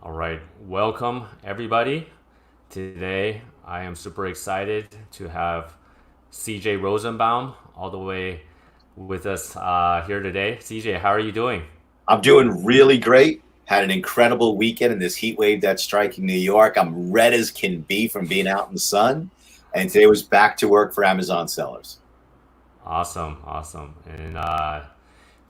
All right, welcome everybody. Today I am super excited to have CJ Rosenbaum all the way with us here today. CJ, how are you doing? I'm doing really great. Had an incredible weekend in this heat wave that's striking New York. I'm red as can be from being out in the sun. And today was back to work for Amazon sellers. Awesome, awesome. And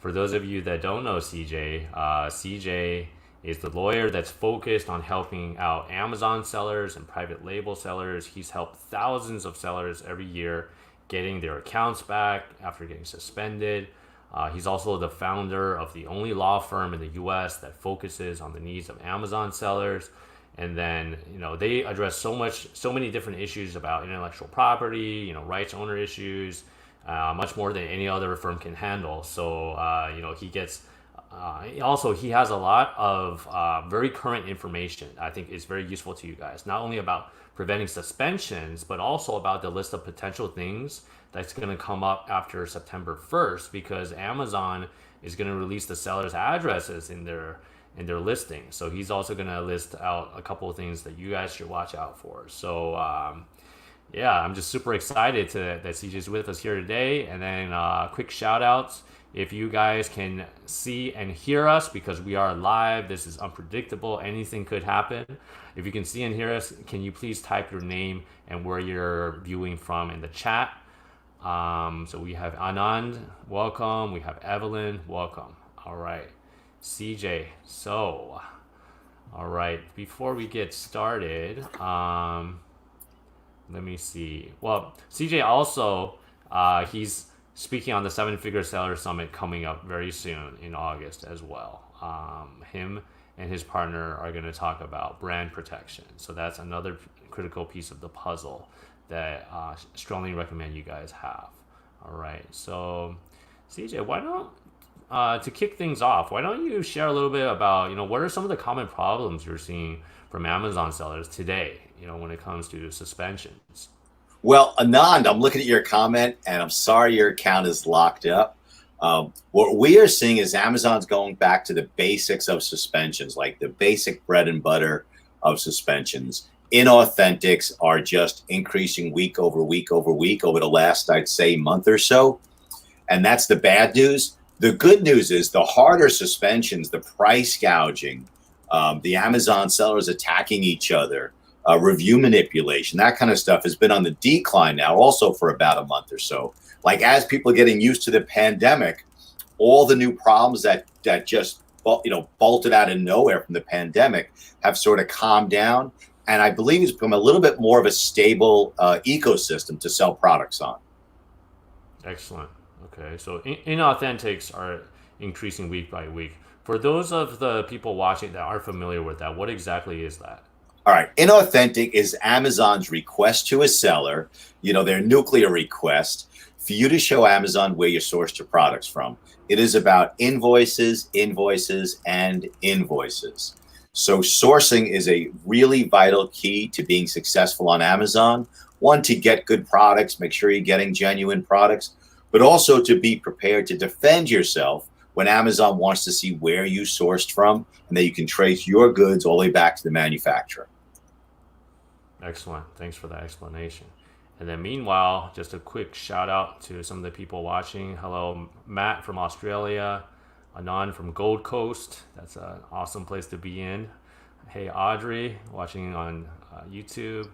for those of you that don't know CJ, CJ is the lawyer that's focused on helping out Amazon sellers and private label sellers. He's helped thousands of sellers every year getting their accounts back after getting suspended. He's also the founder of the only law firm in the US that focuses on the needs of Amazon sellers. And then, they address so many different issues about intellectual property, rights owner issues, much more than any other firm can handle. So, he gets. Also, he has a lot of very current information I think is very useful to you guys, not only about preventing suspensions, but also about the list of potential things that's going to come up after September 1st, because Amazon is going to release the sellers' addresses in their listing. So he's also going to list out a couple of things that you guys should watch out for. So yeah, I'm just super excited that CJ's with us here today. And then quick shout outs. If you guys can see and hear us, because we are live, this is unpredictable. Anything could happen. If you can see and hear us, can you please type your name and where you're viewing from in the chat? So we have Anand, welcome. We have Evelyn, welcome. All right, CJ. So, all right, before we get started, let me see. Well, CJ also, he's speaking on the Seven Figure Seller Summit coming up very soon in August as well. Him and his partner are going to talk about brand protection. So that's another critical piece of the puzzle that strongly recommend you guys have. All right. So, CJ, why don't to kick things off, why don't you share a little bit about what are some of the common problems you're seeing from Amazon sellers today? When it comes to suspensions. Well, Anand, I'm looking at your comment and I'm sorry your account is locked up. What we are seeing is Amazon's going back to the basics of suspensions, like the basic bread and butter of suspensions. Inauthentics are just increasing week over week over week over the last, I'd say, month or so. And that's the bad news. The good news is the harder suspensions, the price gouging, the Amazon sellers attacking each other, review manipulation, that kind of stuff has been on the decline now also for about a month or so. Like as people are getting used to the pandemic, all the new problems that just bolted out of nowhere from the pandemic have sort of calmed down. And I believe it's become a little bit more of a stable ecosystem to sell products on. Excellent. Okay, so inauthentics are increasing week by week. For those of the people watching that are familiar with that, what exactly is that? All right. Inauthentic is Amazon's request to a seller, their nuclear request for you to show Amazon where you sourced your products from. It is about invoices, invoices, and invoices. So sourcing is a really vital key to being successful on Amazon. One, to get good products, make sure you're getting genuine products, but also to be prepared to defend yourself when Amazon wants to see where you sourced from and that you can trace your goods all the way back to the manufacturer. Excellent. Thanks for that explanation. And then meanwhile, just a quick shout out to some of the people watching. Hello, Matt from Australia, Anand from Gold Coast. That's an awesome place to be in. Hey, Audrey, watching on YouTube.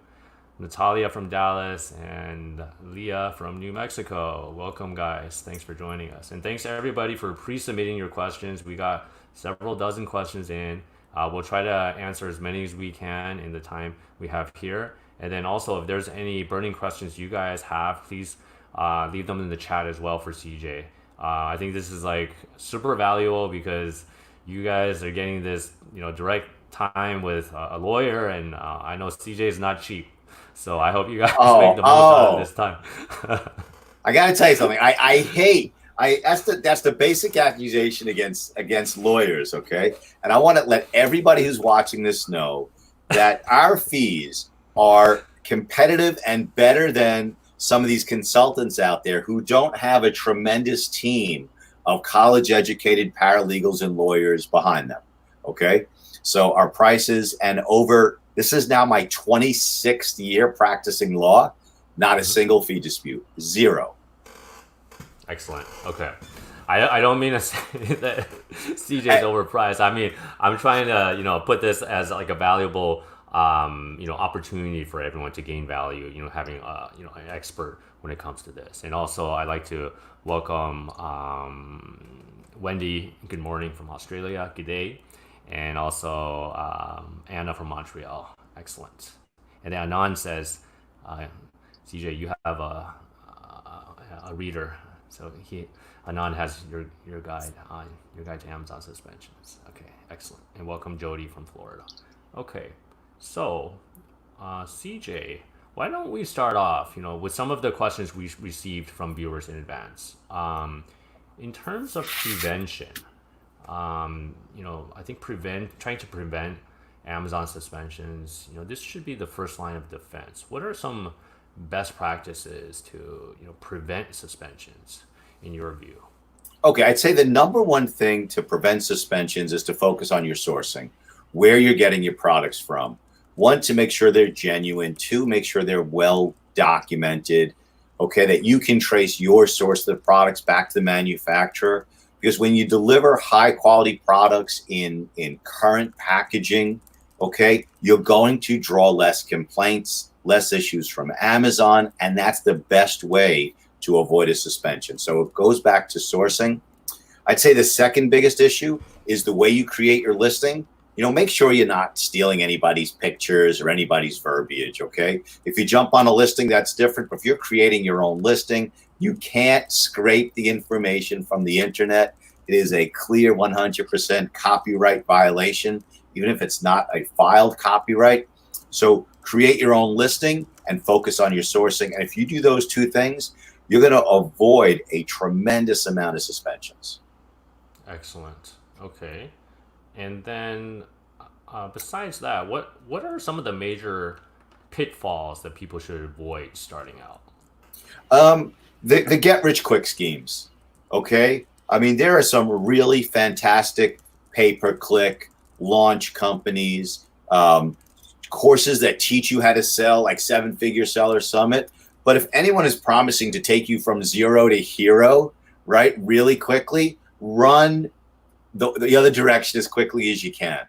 Natalia from Dallas and Leah from New Mexico. Welcome, guys. Thanks for joining us. And thanks to everybody for pre-submitting your questions. We got several dozen questions in. We'll try to answer as many as we can in the time we have here. And then also, if there's any burning questions you guys have, please leave them in the chat as well for CJ. I think this is like super valuable because you guys are getting this, direct time with a lawyer, and I know CJ is not cheap. So I hope you guys make the most out of this time. I got to tell you something. I hate. That's the basic accusation against lawyers. Okay, and I want to let everybody who's watching this know that our fees are competitive and better than some of these consultants out there who don't have a tremendous team of college educated paralegals and lawyers behind them. Okay. So our prices, and over, this is now my 26th year practicing law, not a single fee dispute, zero. Excellent. Okay. I don't mean to say that CJ's overpriced. I mean, I'm trying to, put this as like a valuable, opportunity for everyone to gain value, having, an expert when it comes to this. And also I'd like to welcome, Wendy, good morning from Australia. Good day. And also, Anna from Montreal. Excellent. And then Anand says, CJ, you have a reader. So Anand has your guide to Amazon suspensions. Okay, excellent. And welcome Jody from Florida. Okay, so CJ, why don't we start off, with some of the questions we received from viewers in advance. In terms of prevention, I think trying to prevent Amazon suspensions, this should be the first line of defense. What are some best practices to prevent suspensions in your view? Okay, I'd say the number one thing to prevent suspensions is to focus on your sourcing, where you're getting your products from. One, to make sure they're genuine. Two, make sure they're well documented. Okay, that you can trace your source of the products back to the manufacturer. Because when you deliver high quality products in current packaging, okay, you're going to draw less complaints, less issues from Amazon, and that's the best way to avoid a suspension. So it goes back to sourcing. I'd say the second biggest issue is the way you create your listing. Make sure you're not stealing anybody's pictures or anybody's verbiage, okay? If you jump on a listing, that's different. But if you're creating your own listing, you can't scrape the information from the internet. It is a clear 100% copyright violation, even if it's not a filed copyright. So create your own listing and focus on your sourcing. And if you do those two things, you're going to avoid a tremendous amount of suspensions. Excellent. Okay. And then besides that, what are some of the major pitfalls that people should avoid starting out? The get rich quick schemes. Okay. I mean, there are some really fantastic pay-per-click launch companies, courses that teach you how to sell, like Seven Figure Seller Summit. But if anyone is promising to take you from zero to hero, right, really quickly, run the other direction as quickly as you can.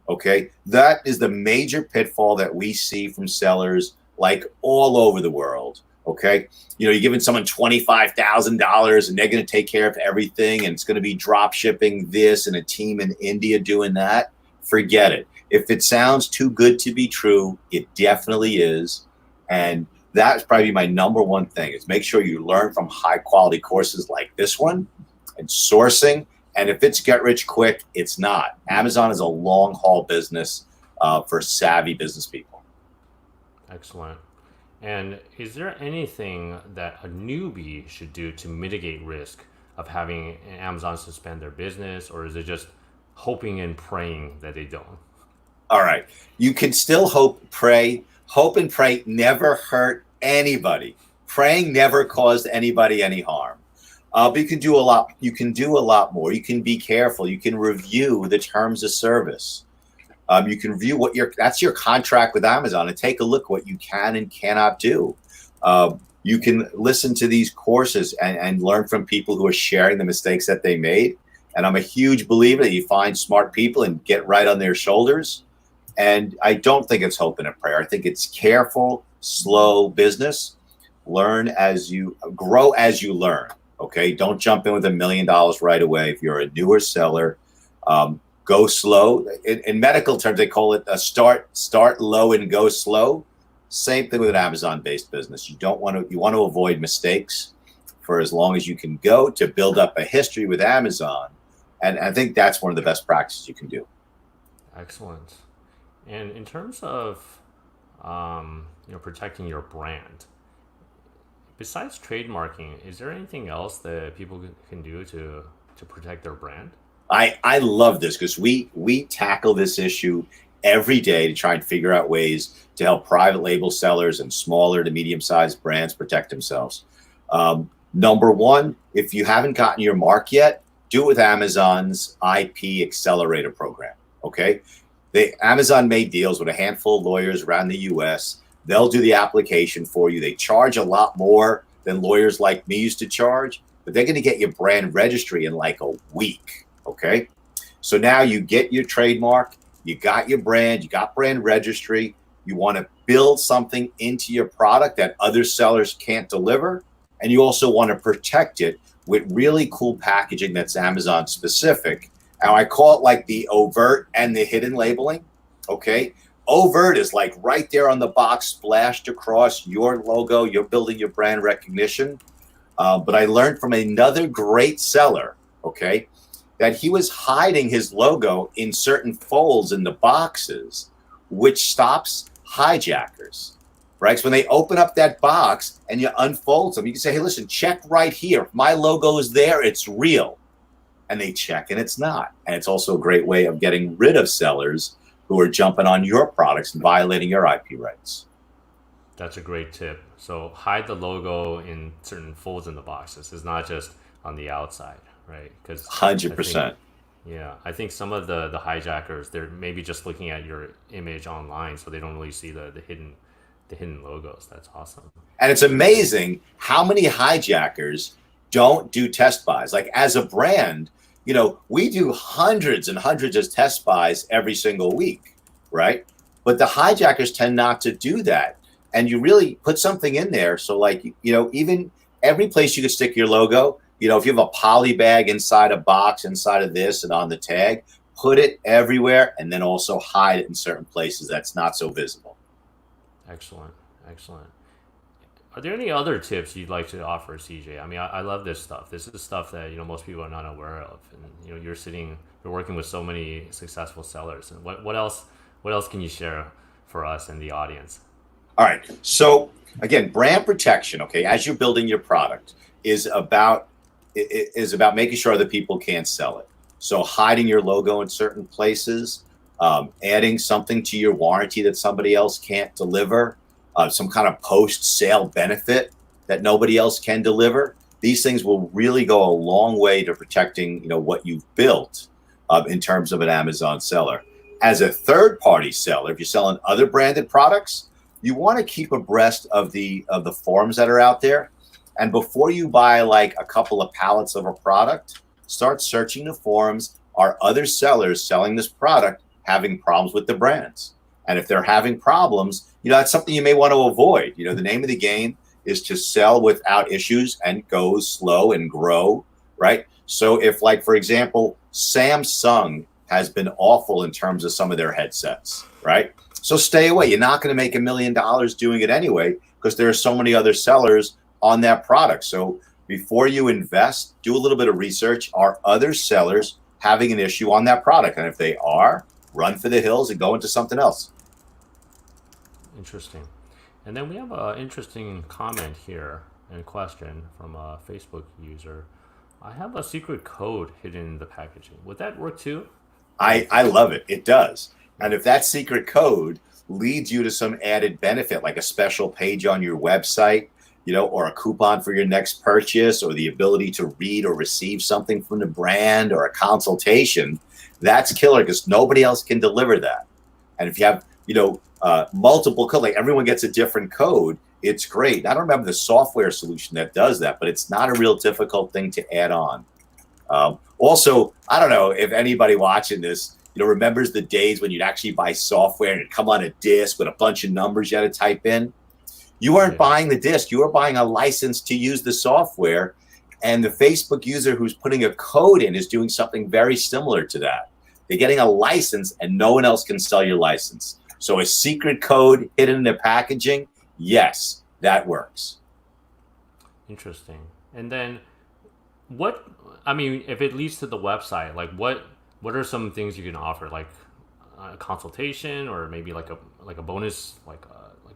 Okay, that is the major pitfall that we see from sellers like all over the world. Okay, you're giving someone $25,000 and they're going to take care of everything, and it's going to be drop shipping this and a team in India doing that. Forget it. If it sounds too good to be true, it definitely is. And that's probably my number one thing, is make sure you learn from high quality courses like this one and sourcing. And if it's get rich quick, it's not. Amazon is a long haul business for savvy business people. Excellent. And is there anything that a newbie should do to mitigate risk of having Amazon suspend their business, or is it just hoping and praying that they don't? All right. You can still hope, pray. Hope and pray never hurt anybody. Praying never caused anybody any harm. But you can do a lot. You can do a lot more. You can be careful. You can review the terms of service. You can review that's your contract with Amazon, and take a look what you can and cannot do. You can listen to these courses and learn from people who are sharing the mistakes that they made. And I'm a huge believer that you find smart people and get right on their shoulders. And I don't think it's hope and a prayer. I think it's careful, slow business. Learn as you grow, as you learn. Okay, don't jump in with $1 million right away. If you're a newer seller, go slow. In medical terms, they call it a start low and go slow. Same thing with an Amazon-based business. You want to avoid mistakes for as long as you can go, to build up a history with Amazon. And I think that's one of the best practices you can do. Excellent. And in terms of protecting your brand, besides trademarking, is there anything else that people can do to protect their brand? I love this, because we tackle this issue every day to try and figure out ways to help private label sellers and smaller to medium-sized brands protect themselves. Number one, if you haven't gotten your mark yet, do it with Amazon's IP Accelerator program. Okay. Amazon made deals with a handful of lawyers around the US. They'll do the application for you. They charge a lot more than lawyers like me used to charge, but they're going to get your brand registry in like a week. Okay. So now you get your trademark, you got your brand, you got brand registry. You want to build something into your product that other sellers can't deliver. And you also want to protect it with really cool packaging that's Amazon specific. And I call it like the overt and the hidden labeling. Okay. Overt is like right there on the box, splashed across your logo. You're building your brand recognition. But I learned from another great seller, okay, that he was hiding his logo in certain folds in the boxes, which stops hijackers, right? So when they open up that box and you unfold them, you can say, hey, listen, check right here. If my logo is there, it's real. And they check and it's not. And it's also a great way of getting rid of sellers who are jumping on your products and violating your IP rights. That's a great tip. So hide the logo in certain folds in the boxes. It's not just on the outside, right? Because 100%. Yeah, I think some of the hijackers, they're maybe just looking at your image online, so they don't really see the hidden logos. That's awesome. And it's amazing how many hijackers don't do test buys. Like as a brand, you know, we do hundreds and hundreds of test buys every single week, right? But the hijackers tend not to do that. And you really put something in there. So like, you know, even every place you could stick your logo, you know, if you have a poly bag inside a box, inside of this and on the tag, put it everywhere and then also hide it in certain places that's not so visible. Excellent. Excellent. Are there any other tips you'd like to offer, CJ? I mean, I love this stuff. This is stuff that, you know, most people are not aware of. And, you know, you're working with so many successful sellers. And what else can you share for us and the audience? All right. So again, brand protection, okay, as you're building your product is about making sure other people can't sell it. So hiding your logo in certain places, adding something to your warranty that somebody else can't deliver, some kind of post-sale benefit that nobody else can deliver. These things will really go a long way to protecting, you know, what you've built in terms of an Amazon seller. As a third-party seller, if you're selling other branded products, you want to keep abreast of the forums that are out there. And before you buy like a couple of pallets of a product, start searching the forums. Are other sellers selling this product having problems with the brands? And if they're having problems, you know, that's something you may want to avoid. You know, the name of the game is to sell without issues and go slow and grow, right? So if, like, for example, Samsung has been awful in terms of some of their headsets, right? So stay away. You're not going to make $1 million doing it anyway because there are so many other sellers on that product. So before you invest, do a little bit of research. Are other sellers having an issue on that product? And if they are, run for the hills and go into something else. Interesting. And then we have an interesting comment here and question from a Facebook user. I have a secret code hidden in the packaging. Would that work too? I love it. It does. And if that secret code leads you to some added benefit, like a special page on your website, you know, or a coupon for your next purchase, or the ability to read or receive something from the brand, or a consultation, that's killer because nobody else can deliver that. And if you have, you know, multiple code, like everyone gets a different code, it's great. I don't remember the software solution that does that, but it's not a real difficult thing to add on. Also, I don't know if anybody watching this, you know, remembers the days when you'd actually buy software and it'd come on a disc with a bunch of numbers you had to type in. You weren't buying the disc, you were buying a license to use the software. And the Facebook user who's putting a code in is doing something very similar to that. They're getting a license and no one else can sell your license. So a secret code hidden in the packaging, yes, that works. Interesting. And then if it leads to the website, like what are some things you can offer, like a consultation or maybe like a bonus, like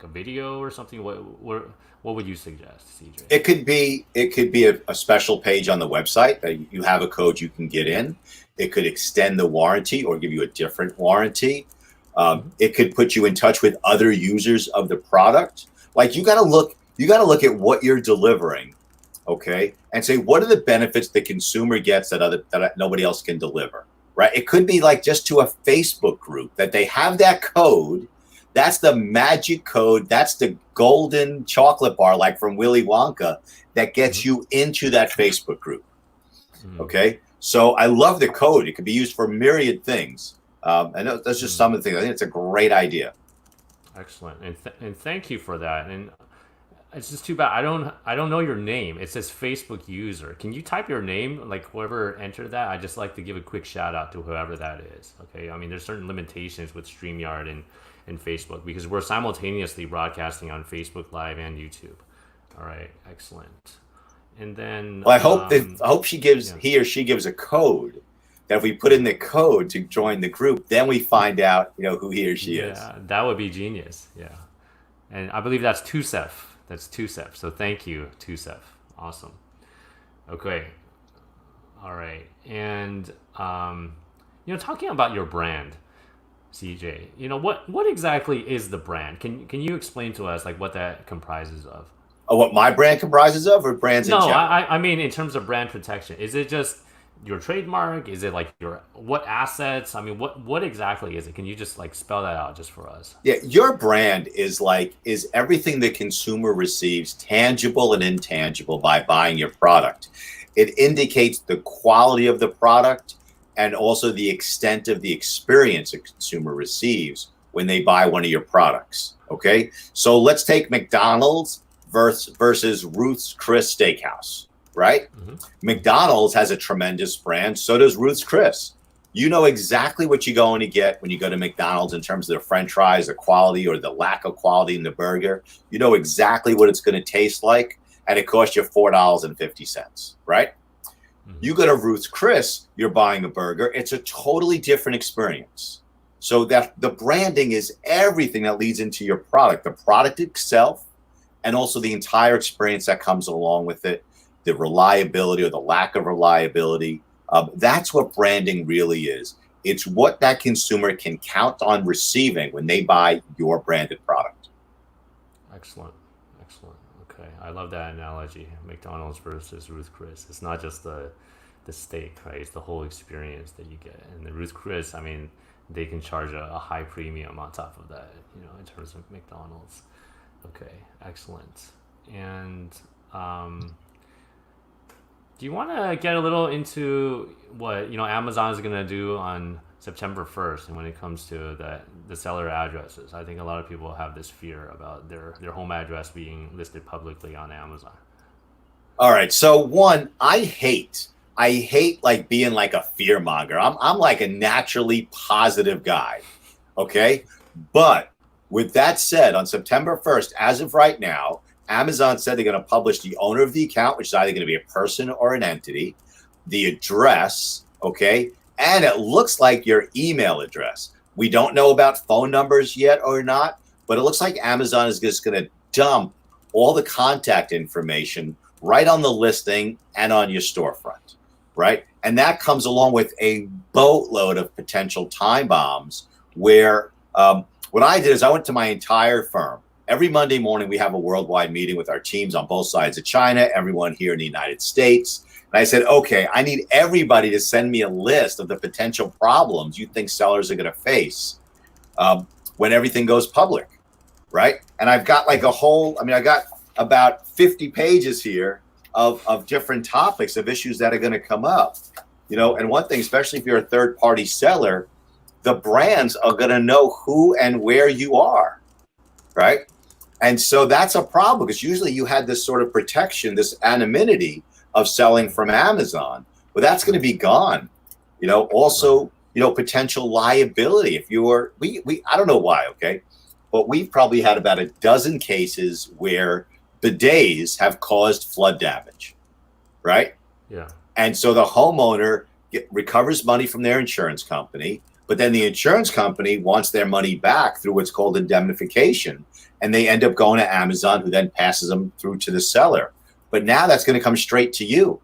a video or something? What would you suggest, CJ? It could be a special page on the website that you have a code you can get in. It could extend the warranty or give you a different warranty. It could put you in touch with other users of the product. Like you got to look at what you're delivering, okay, and say what are the benefits the consumer gets that nobody else can deliver, right? It could be like just to a Facebook group that they have that code. That's the magic code. That's the golden chocolate bar, like from Willy Wonka, that gets you into that Facebook group. Okay. So I love the code. It could be used for myriad things. And that's just some of the things. I think it's a great idea. Excellent, and thank you for that. And it's just too bad I don't know your name. It says Facebook user. Can you type your name, like whoever entered that? I just like to give a quick shout out to whoever that is. Okay, I mean there's certain limitations with StreamYard and Facebook because we're simultaneously broadcasting on Facebook Live and YouTube. All right, excellent. And then well, I hope he or she gives a code that if we put in the code to join the group, then we find out, who he or she is. Yeah, that would be genius. Yeah. And I believe that's Tusef. That's Tusef. So thank you, Tusef. Awesome. Okay. All right. And, talking about your brand, CJ, what exactly is the brand? Can you explain to us, like, what that comprises of? Oh, what my brand comprises of, or brands in general? No, I mean, in terms of brand protection, is it just your trademark? Is it like what assets? I mean, what exactly is it? Can you just like spell that out just for us? Yeah, your brand is everything the consumer receives, tangible and intangible, by buying your product. It indicates the quality of the product and also the extent of the experience a consumer receives when they buy one of your products. Okay, so let's take McDonald's versus Ruth's Chris Steakhouse. Right? McDonald's has a tremendous brand. So does Ruth's Chris. You know exactly what you're going to get when you go to McDonald's in terms of the French fries, the quality or the lack of quality in the burger. You know exactly what it's going to taste like, and it costs you $4.50. Right? You go to Ruth's Chris, you're buying a burger. It's a totally different experience. So that the branding is everything that leads into your product, the product itself, and also the entire experience that comes along with it. The reliability or the lack of reliability. That's what branding really is. It's what that consumer can count on receiving when they buy your branded product. Excellent. Okay, I love that analogy. McDonald's versus Ruth Chris. It's not just the steak, right? It's the whole experience that you get. And the Ruth Chris, I mean, they can charge a high premium on top of that, in terms of McDonald's. Okay, excellent. And do you want to get a little into what Amazon is going to do on September 1st, and when it comes to the seller addresses? I think a lot of people have this fear about their home address being listed publicly on Amazon. All right. So one, I hate like being like a fear monger. I'm like a naturally positive guy. Okay. But with that said, on September 1st, as of right now, Amazon said they're going to publish the owner of the account, which is either going to be a person or an entity, the address, okay, and it looks like your email address. We don't know about phone numbers yet or not, but it looks like Amazon is just going to dump all the contact information right on the listing and on your storefront, right? And that comes along with a boatload of potential time bombs where what I did is I went to my entire firm. Every Monday morning, we have a worldwide meeting with our teams on both sides of China, everyone here in the United States. And I said, okay, I need everybody to send me a list of the potential problems you think sellers are going to face when everything goes public, right? And I've got like I got about 50 pages here of different topics of issues that are going to come up. And one thing, especially if you're a third-party seller, the brands are going to know who and where you are, right? And so that's a problem because usually you had this sort of protection, this anonymity of selling from Amazon, but that's going to be gone. Also, potential liability. If you were, I don't know why, okay, but we've probably had about a dozen cases where bidets have caused flood damage, right? Yeah. And so the homeowner recovers money from their insurance company, but then the insurance company wants their money back through what's called indemnification. And they end up going to Amazon, who then passes them through to the seller. But now that's going to come straight to you.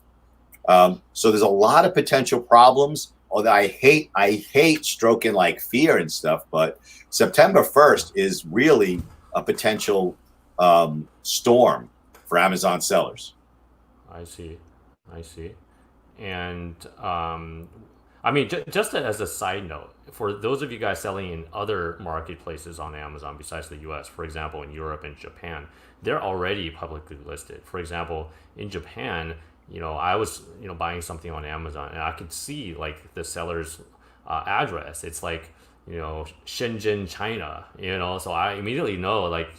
So there's a lot of potential problems. Although I hate stroking like fear and stuff, but September 1st is really a potential storm for Amazon sellers. I see. And I mean, just as a side note, for those of you guys selling in other marketplaces on Amazon besides the US, for example, in Europe and Japan, they're already publicly listed. For example, in Japan, I was, buying something on Amazon and I could see like the seller's address. It's like, Shenzhen, China, so I immediately know like,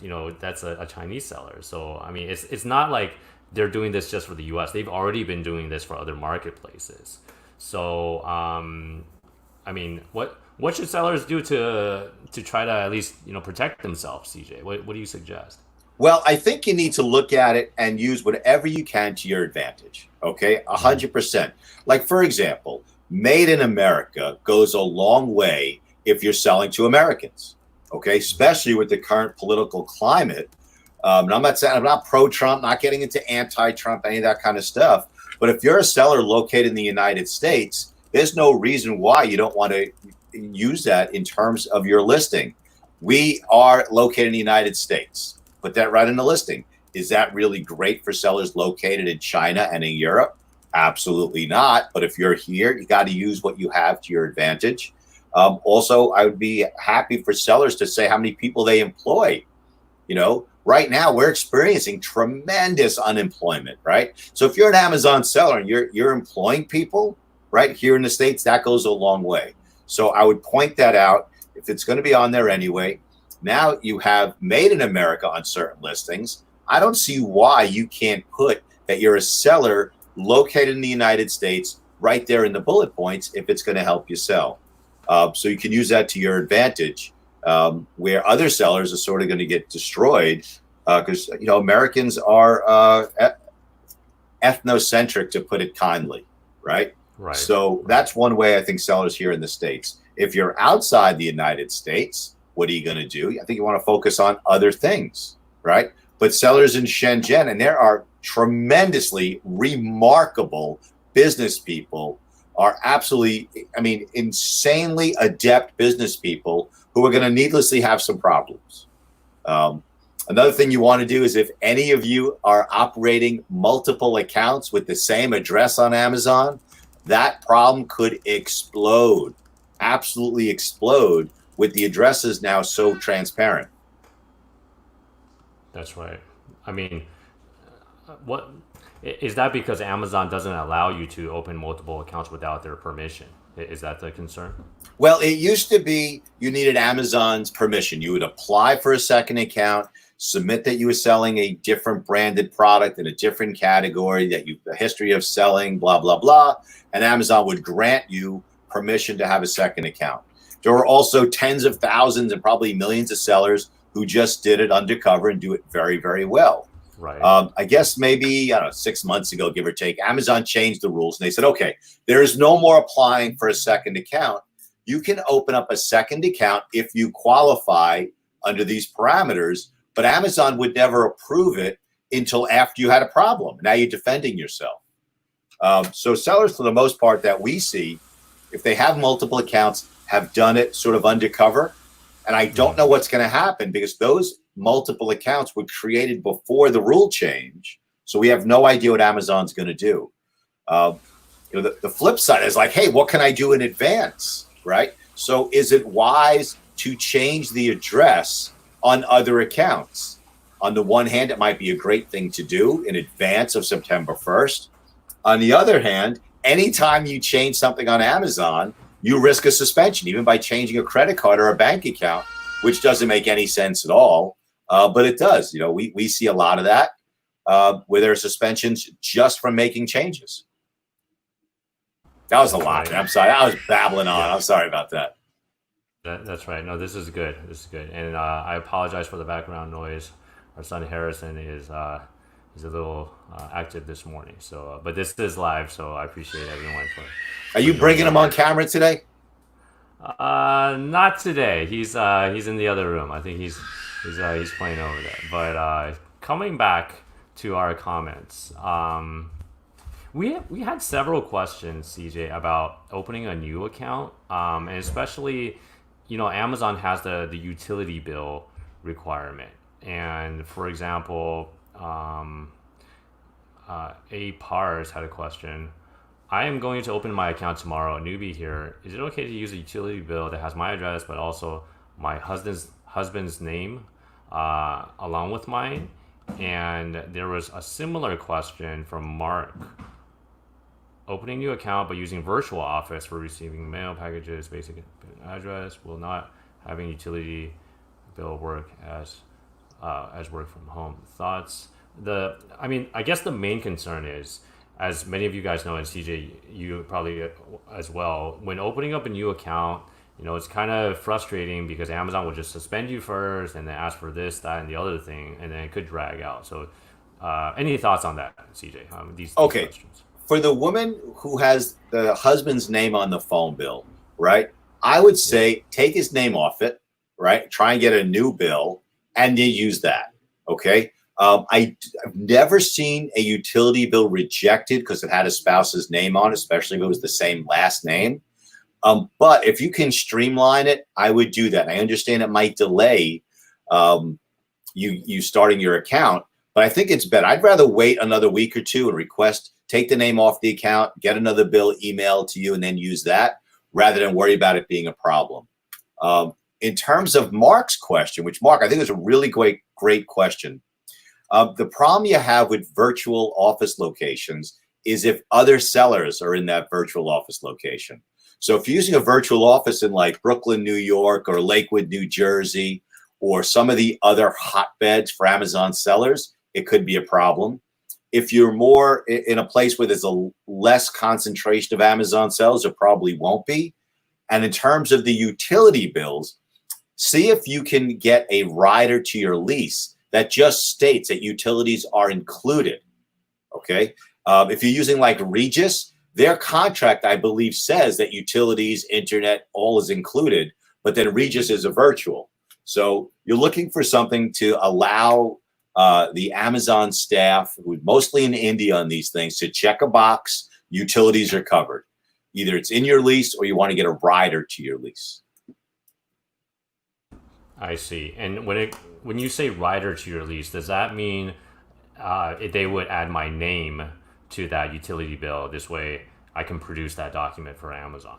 that's a Chinese seller. So, I mean, it's not like they're doing this just for the US. They've already been doing this for other marketplaces. So, I mean, what should sellers do to try to at least protect themselves, CJ? What do you suggest? Well, I think you need to look at it and use whatever you can to your advantage. Okay, 100%. Like, for example, made in America goes a long way if you're selling to Americans. Okay, especially with the current political climate. And I'm not saying I'm not pro-Trump, not getting into anti-Trump, any of that kind of stuff. But if you're a seller located in the United States, there's no reason why you don't want to use that in terms of your listing. We are located in the United States. Put that right in the listing. Is that really great for sellers located in China and in Europe? Absolutely not. But if you're here, you got to use what you have to your advantage. Also, I would be happy for sellers to say how many people they employ. Right now we're experiencing tremendous unemployment, right? So if you're an Amazon seller and you're employing people right here in the States, that goes a long way. So I would point that out if it's going to be on there anyway. Now you have made in America on certain listings. I don't see why you can't put that you're a seller located in the United States right there in the bullet points if it's going to help you sell. So you can use that to your advantage. Where other sellers are sort of going to get destroyed because Americans are ethnocentric, to put it kindly, right? Right. So that's one way I think sellers here in the States. If you're outside the United States, what are you going to do? I think you want to focus on other things, right? But sellers in Shenzhen, and there are tremendously remarkable business people, are absolutely, insanely adept business people who are going to needlessly have some problems. Another thing you want to do is if any of you are operating multiple accounts with the same address on Amazon, that problem could explode, absolutely explode with the addresses now so transparent. That's right. I mean, what is that because Amazon doesn't allow you to open multiple accounts without their permission? Is that the concern? Well, it used to be you needed Amazon's permission. You would apply for a second account, submit that you were selling a different branded product in a different category, that you a history of selling, blah, blah, blah, and Amazon would grant you permission to have a second account. There were also tens of thousands and probably millions of sellers who just did it undercover and do it very, very well. Right. I guess maybe, 6 months ago, give or take, Amazon changed the rules and they said, okay, there is no more applying for a second account. You can open up a second account if you qualify under these parameters, but Amazon would never approve it until after you had a problem. Now you're defending yourself. So sellers, for the most part that we see, if they have multiple accounts, have done it sort of undercover. And I don't know what's going to happen because those multiple accounts were created before the rule change. So we have no idea what Amazon's going to do. The flip side is like, hey, what can I do in advance, right? So is it wise to change the address on other accounts? On the one hand, it might be a great thing to do in advance of September 1st. On the other hand, anytime you change something on Amazon, you risk a suspension, even by changing a credit card or a bank account, which doesn't make any sense at all. But it does. We see a lot of that where there are suspensions just from making changes. That was a lot. I'm sorry. I was babbling on. I'm sorry about that. That's right. No, this is good. This is good. And I apologize for the background noise. Our son Harrison is a little active this morning. So, but this is live, so I appreciate everyone for. Are you bringing him on camera today? Not today. He's in the other room. I think he's playing over there. But coming back to our comments, we had several questions, CJ, about opening a new account, and especially, Amazon has the utility bill requirement, and for example, A Pars had a question. I am going to open my account tomorrow. A newbie here. Is it okay to use a utility bill that has my address, but also my husband's name, along with mine? And there was a similar question from Mark. Opening new account but using virtual office for receiving mail packages, basic address will not having utility bill work as work from home. Thoughts? I guess the main concern is, as many of you guys know, and CJ, you probably as well, when opening up a new account, it's kind of frustrating because Amazon will just suspend you first and then ask for this, that, and the other thing, and then it could drag out. So, any thoughts on that, CJ? These Okay. questions. For the woman who has the husband's name on the phone bill, right? I would say take his name off it, right? Try and get a new bill and then use that. Okay. I've never seen a utility bill rejected because it had a spouse's name on it, especially if it was the same last name. But if you can streamline it, I would do that. I understand it might delay you starting your account, but I think it's better. I'd rather wait another week or two and take the name off the account, get another bill emailed to you, and then use that rather than worry about it being a problem. In terms of Mark's question, which Mark, I think is a really great question. The problem you have with virtual office locations is if other sellers are in that virtual office location. So if you're using a virtual office in like Brooklyn, New York, or Lakewood, New Jersey, or some of the other hotbeds for Amazon sellers, it could be a problem. If you're more in a place where there's a less concentration of Amazon sellers, it probably won't be. And in terms of the utility bills, see if you can get a rider to your lease that just states that utilities are included. Okay. If you're using like Regis, their contract, I believe, says that utilities, internet, all is included, but then Regis is a virtual. So you're looking for something to allow the Amazon staff, who's mostly in India on these things, to check a box, utilities are covered. Either it's in your lease or you want to get a rider to your lease. I see. And when you say rider to your lease, does that mean they would add my name to that utility bill? This way I can produce that document for Amazon.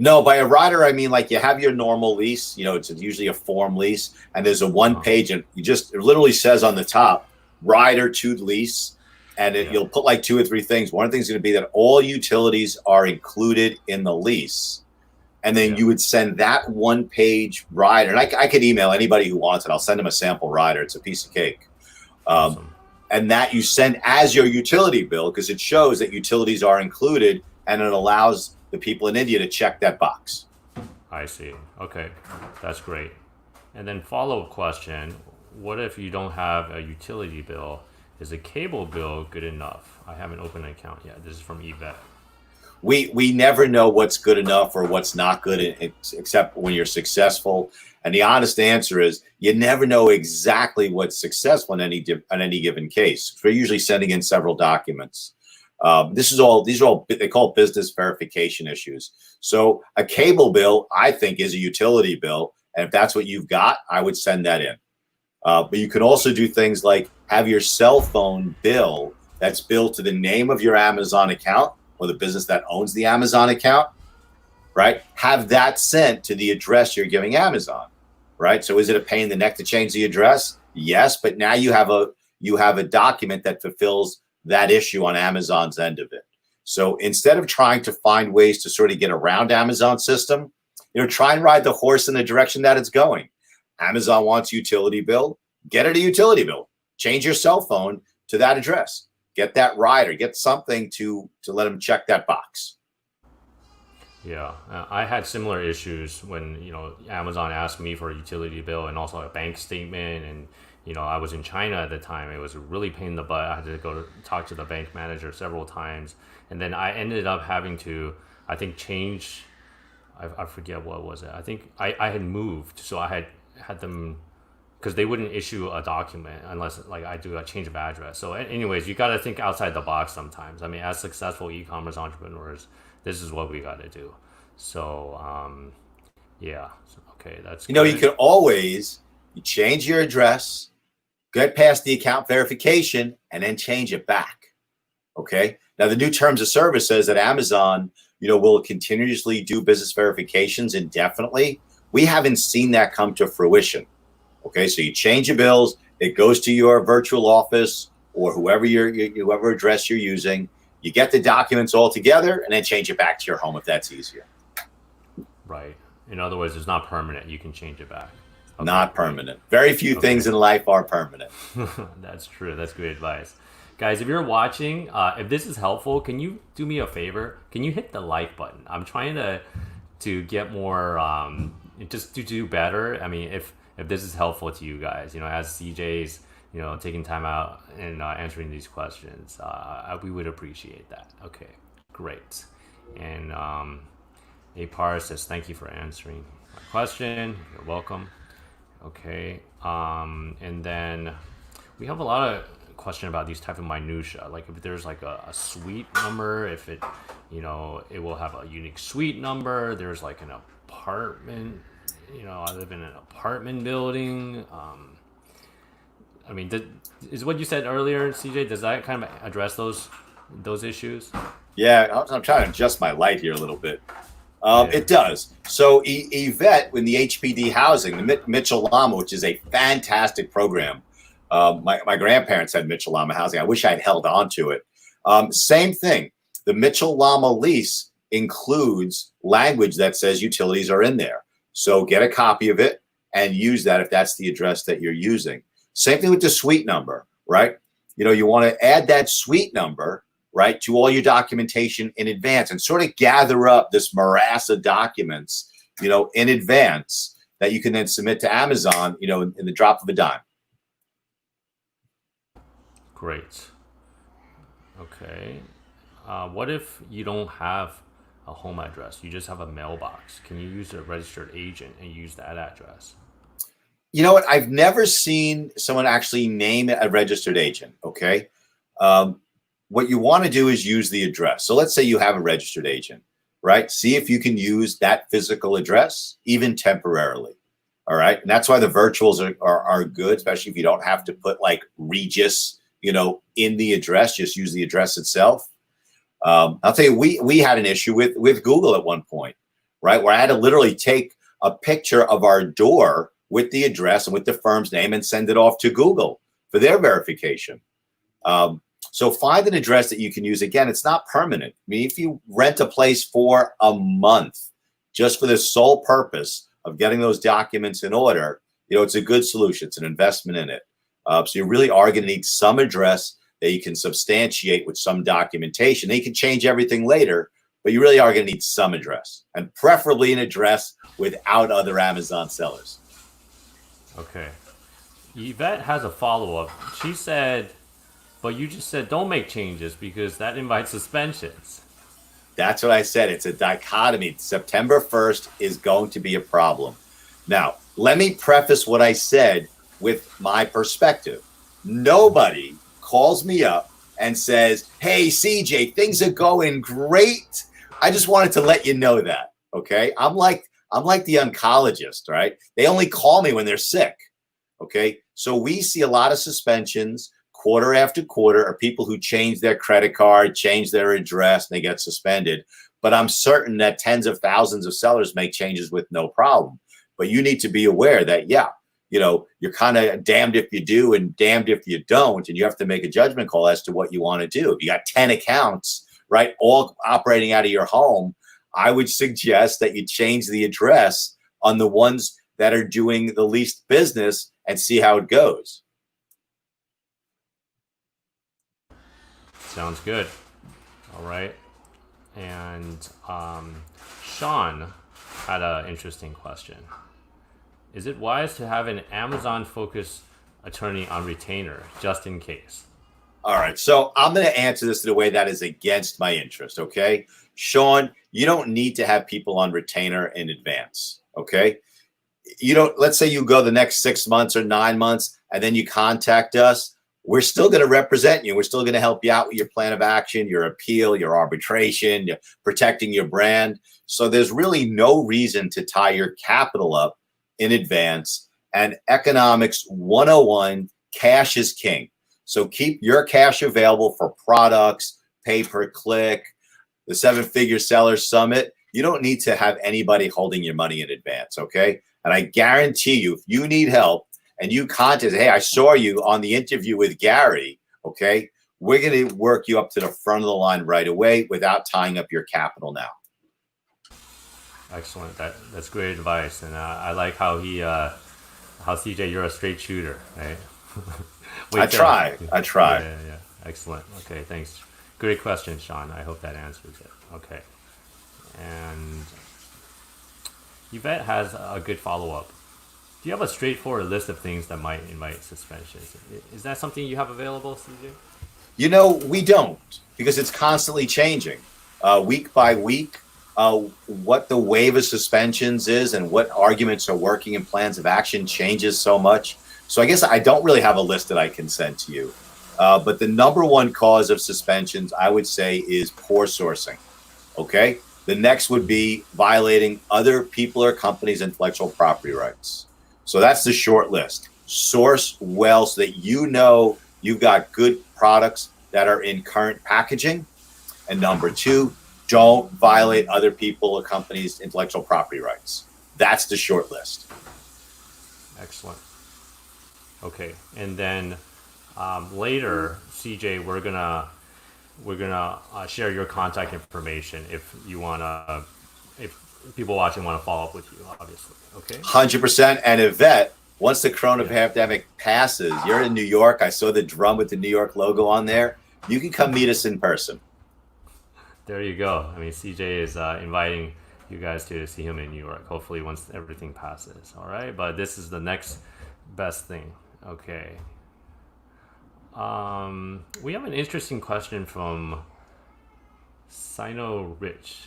No, by a rider, I mean like you have your normal lease, it's usually a form lease, and there's a one page, and it literally says on the top, rider to lease, and you'll put like 2 or 3 things. One of the things is going to be that all utilities are included in the lease. And then you would send that one page rider, and I could email anybody who wants it. I'll send them a sample rider. It's a piece of cake. Awesome. And that you send as your utility bill because it shows that utilities are included, and it allows the people in India to check that box. I see. Okay, that's great. And then follow-up question, what if you don't have a utility bill? Is a cable bill good enough? I haven't opened an account yet. This is from Yvette. We never know what's good enough or what's not good, except when you're successful. And the honest answer is you never know exactly what's successful in any given case. We're usually sending in several documents. These are all they call business verification issues. So a cable bill, I think, is a utility bill, and if that's what you've got, I would send that in. But you can also do things like have your cell phone bill that's billed to the name of your Amazon account or the business that owns the Amazon account, right? Have that sent to the address you're giving Amazon, right? So is it a pain in the neck to change the address? Yes, but now you have a document that fulfills that issue on Amazon's end of it. So instead of trying to find ways to sort of get around Amazon's system, try and ride the horse in the direction that it's going. Amazon wants utility bill, get it a utility bill. Change your cell phone to that address. Get that rider, get something to let them check that box. Yeah, I had similar issues when Amazon asked me for a utility bill and also a bank statement, and I was in China at the time. It was a really pain in the butt. I had to go talk to the bank manager several times, and then I ended up having to, I think, change. I forget what was it. I think I had moved, so I had them, because they wouldn't issue a document unless like I do a change of address. So anyways, you got to think outside the box sometimes. I mean, as successful e-commerce entrepreneurs, this is what we got to do. So okay, that's good. You can always change your address, get past the account verification, and then change it back. Okay, Now, the new terms of service says that Amazon, will continuously do business verifications indefinitely. We haven't seen that come to fruition. Okay, so you change your bills, it goes to your virtual office or whoever address you're using. You get the documents all together and then change it back to your home if that's easier. Right. In other words, it's not permanent. You can change it back. Okay, not permanent. Very few things in life are permanent. That's true. That's good advice. Guys, if you're watching, if this is helpful, can you do me a favor? Can you hit the like button? I'm trying to get more, just to do better. I mean, if this is helpful to you guys, as CJ's, taking time out and answering these questions, we would appreciate that. Okay, great. And Apar says, thank you for answering my question. You're welcome. Okay. And then we have a lot of question about these type of minutia, like if there's like a suite number, if it it will have a unique suite number. There's like an apartment, I live in an apartment building. I mean, is what you said earlier, CJ, does that kind of address those issues? Yeah, I'm trying to adjust my light here a little bit. It does. So Yvette, in the HPD housing, the Mitchell-Lama, which is a fantastic program. My grandparents had Mitchell-Lama housing. I wish I'd held on to it. Same thing. The Mitchell-Lama lease includes language that says utilities are in there. So get a copy of it and use that if that's the address that you're using. Same thing with the suite number, right? You want to add that suite number, right, to all your documentation in advance and sort of gather up this morass of documents, in advance that you can then submit to Amazon, in the drop of a dime. Great. Okay. What if you don't have a home address? You just have a mailbox. Can you use a registered agent and use that address? You know what? I've never seen someone actually name a registered agent. Okay. What you want to do is use the address. So let's say you have a registered agent, right? See if you can use that physical address, even temporarily. All right. And that's why the virtuals are good, especially if you don't have to put like Regis, in the address, just use the address itself. I'll tell you, we had an issue with Google at one point, right? Where I had to literally take a picture of our door with the address and with the firm's name and send it off to Google for their verification. So find an address that you can use. Again, it's not permanent. I mean, if you rent a place for a month just for the sole purpose of getting those documents in order, it's a good solution. It's an investment in it. So you really are going to need some address that you can substantiate with some documentation. Then you can change everything later, but you really are going to need some address, and preferably an address without other Amazon sellers. Okay. Yvette has a follow-up. She said, but you just said don't make changes because that invites suspensions. That's what I said. It's a dichotomy. September 1st is going to be a problem. Now, let me preface what I said with my perspective. Nobody calls me up and says, hey, CJ, things are going great. I just wanted to let you know that. Okay. I'm like the oncologist, right? They only call me when they're sick. Okay. So we see a lot of suspensions quarter after quarter are people who change their credit card, change their address, and they get suspended. But I'm certain that tens of thousands of sellers make changes with no problem. But you need to be aware that, you're kind of damned if you do and damned if you don't. And you have to make a judgment call as to what you want to do. If you got 10 accounts, right, all operating out of your home, I would suggest that you change the address on the ones that are doing the least business and see how it goes. Sounds good. All right. And Sean had an interesting question. Is it wise to have an Amazon-focused attorney on retainer just in case? All right. So I'm going to answer this in a way that is against my interest. Okay. Sean, you don't need to have people on retainer in advance. Okay. Let's say you go the next 6 months or 9 months and then you contact us. We're still going to represent you. We're still going to help you out with your plan of action, your appeal, your arbitration, your protecting your brand. So there's really no reason to tie your capital up in advance. And economics 101, cash is king. So keep your cash available for products, pay per click, the 7-figure seller summit, you don't need to have anybody holding your money in advance, okay? And I guarantee you, if you need help and you contact, hey, I saw you on the interview with Gary, okay? We're going to work you up to the front of the line right away without tying up your capital now. Excellent. That's great advice. And I like how CJ, you're a straight shooter, right? I try. Yeah. Excellent. Okay, thanks. Great question, Sean. I hope that answers it. Okay. And Yvette has a good follow-up. Do you have a straightforward list of things that might invite suspensions? Is that something you have available, CJ? You know, we don't, because it's constantly changing. Week by week, what the wave of suspensions is and what arguments are working in plans of action changes so much. So I guess I don't really have a list that I can send to you. But the number one cause of suspensions, I would say, is poor sourcing. Okay? The next would be violating other people or companies' intellectual property rights. So that's the short list. Source well so that you know you've got good products that are in current packaging. And number two, don't violate other people or companies' intellectual property rights. That's the short list. Excellent. Okay, and then later, CJ, we're gonna share your contact information if people watching want to follow up with you, obviously. Okay. 100%. And Yvette, once the corona pandemic passes, you're in New York. I saw the drum with the New York logo on there. You can come meet us in person. There you go. I mean, CJ is inviting you guys to see him in New York, hopefully once everything passes. All right. But this is the next best thing. Okay. We have an interesting question from Sino Rich.